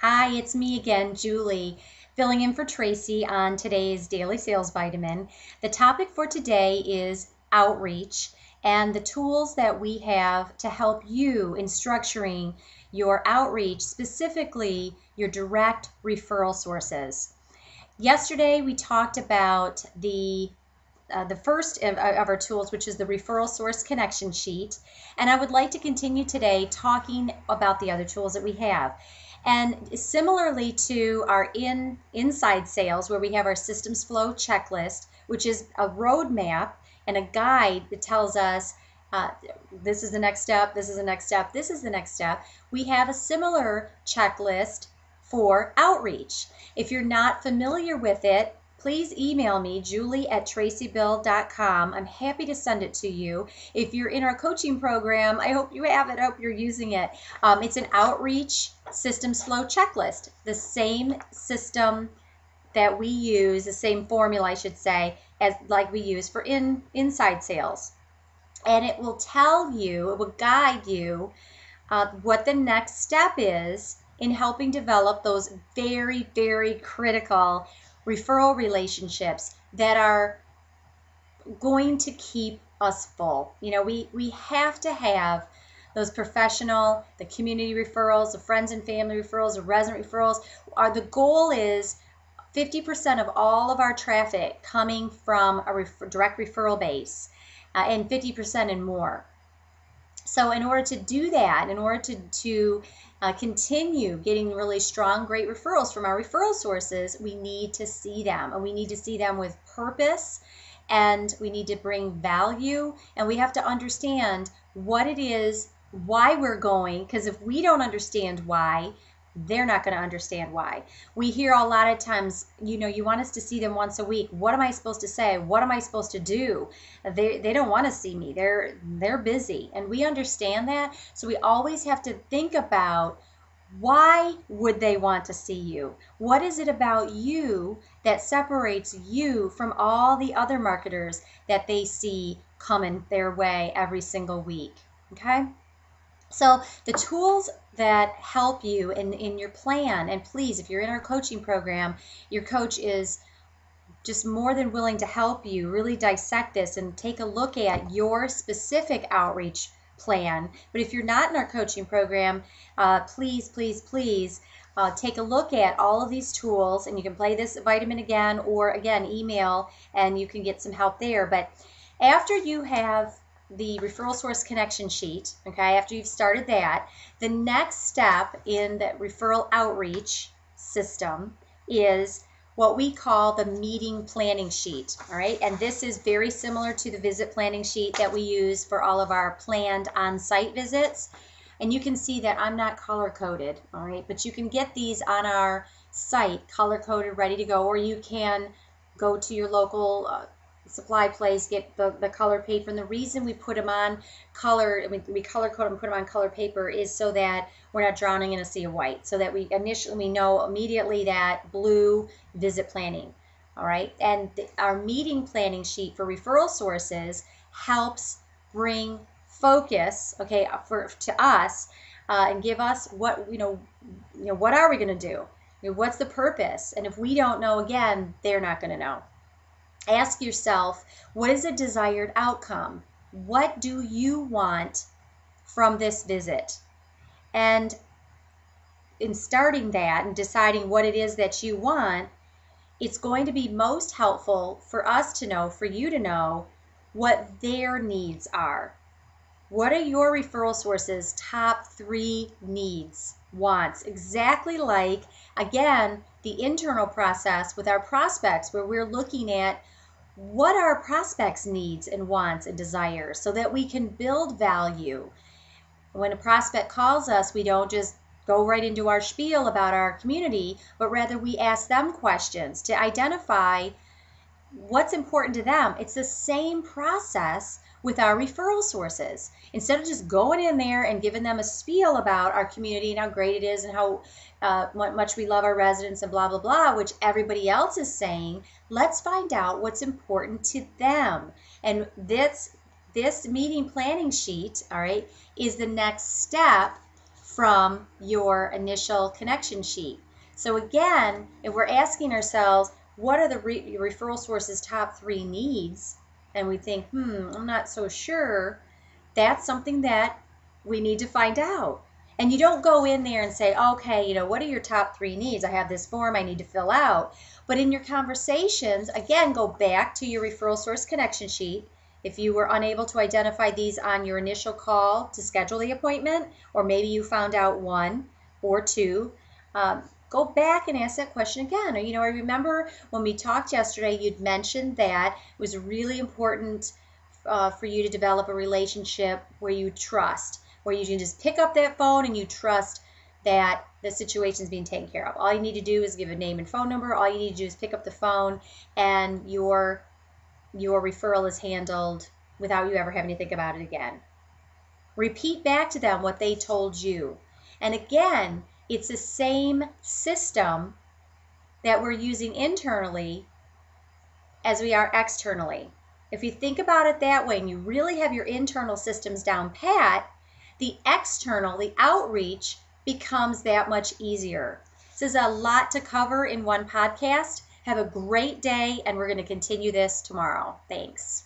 Hi, it's me again, Julie, filling in for Tracy on today's Daily Sales Vitamin. The topic for today is outreach and the tools that we have to help you in structuring your outreach, specifically your direct referral sources. Yesterday, we talked about the first of our tools, which is the referral source connection sheet. And I would like to continue today talking about the other tools that we have. And similarly to our inside sales, where we have our systems flow checklist, which is a roadmap and a guide that tells us this is the next step, this is the next step, this is the next step. We have a similar checklist for outreach. If you're not familiar with it, please email me, julie@tracybill.com. I'm happy to send it to you. If you're in our coaching program, I hope you have it. I hope you're using it. It's an outreach systems flow checklist, the same system that we use, the same formula, I should say, as like we use for inside sales. And it will tell you, it will guide you what the next step is in helping develop those very, very critical referral relationships that are going to keep us full. You know, we have to have those professional, the community referrals, the friends and family referrals, the resident referrals. The goal is 50% of all of our traffic coming from a direct referral base, and 50% and more. So in order to do that, in order to continue getting really strong, great referrals from our referral sources, we need to see them, and we need to see them with purpose, and we need to bring value, and we have to understand what it is, why we're going, because if we don't understand why, they're not going to understand why. We hear a lot of times, you know, you want us to see them once a week. What am I supposed to say? What am I supposed to do? They don't want to see me. They're busy. And we understand that. So we always have to think about, why would they want to see you? What is it about you that separates you from all the other marketers that they see coming their way every single week? Okay? So the tools that help you in your plan, and please, if you're in our coaching program, your coach is just more than willing to help you really dissect this and take a look at your specific outreach plan. But if you're not in our coaching program, please, please, please take a look at all of these tools, and you can play this vitamin again, or again, email, and you can get some help there. But after you have the referral source connection sheet, okay, after you've started that, the next step in the referral outreach system is what we call the meeting planning sheet, all right? And this is very similar to the visit planning sheet that we use for all of our planned on-site visits. And you can see that I'm not color-coded, all right? But you can get these on our site, color-coded, ready to go, or you can go to your local supply place, get the color paper. And the reason we put them on color, I mean, we color code them, put them on color paper, is so that we're not drowning in a sea of white, so that we know immediately that blue, visit planning. All right, and our meeting planning sheet for referral sources helps bring focus, okay, to us, and give us what what are we going to do? What's the purpose? And if we don't know, again, they're not going to know. Ask yourself, what is a desired outcome? What do you want from this visit? And in starting that and deciding what it is that you want, it's going to be most helpful for us to know, for you to know, what their needs are. What are your referral sources' top 3 needs, wants? Exactly like, again, the internal process with our prospects, where we're looking at what are our prospects' needs and wants and desires, so that we can build value. When a prospect calls us, we don't just go right into our spiel about our community, but rather we ask them questions to identify what's important to them. It's the same process with our referral sources. Instead of just going in there and giving them a spiel about our community and how great it is and how much we love our residents and blah, blah, blah, which everybody else is saying, let's find out what's important to them. And this meeting planning sheet, all right, is the next step from your initial connection sheet. So again, if we're asking ourselves, what are the referral source's top 3 needs? And we think, I'm not so sure. That's something that we need to find out. And you don't go in there and say, okay, what are your top 3 needs? I have this form I need to fill out. But in your conversations, again, go back to your referral source connection sheet. If you were unable to identify these on your initial call to schedule the appointment, or maybe you found out 1 or 2, go back and ask that question again. Or, I remember when we talked yesterday, you'd mentioned that it was really important for you to develop a relationship where you trust, where you can just pick up that phone and you trust that the situation is being taken care of. All you need to do is give a name and phone number. All you need to do is pick up the phone, and your referral is handled without you ever having to think about it again. Repeat back to them what they told you. And again, it's the same system that we're using internally as we are externally. If you think about it that way and you really have your internal systems down pat, the external, the outreach, becomes that much easier. This is a lot to cover in one podcast. Have a great day, and we're going to continue this tomorrow. Thanks.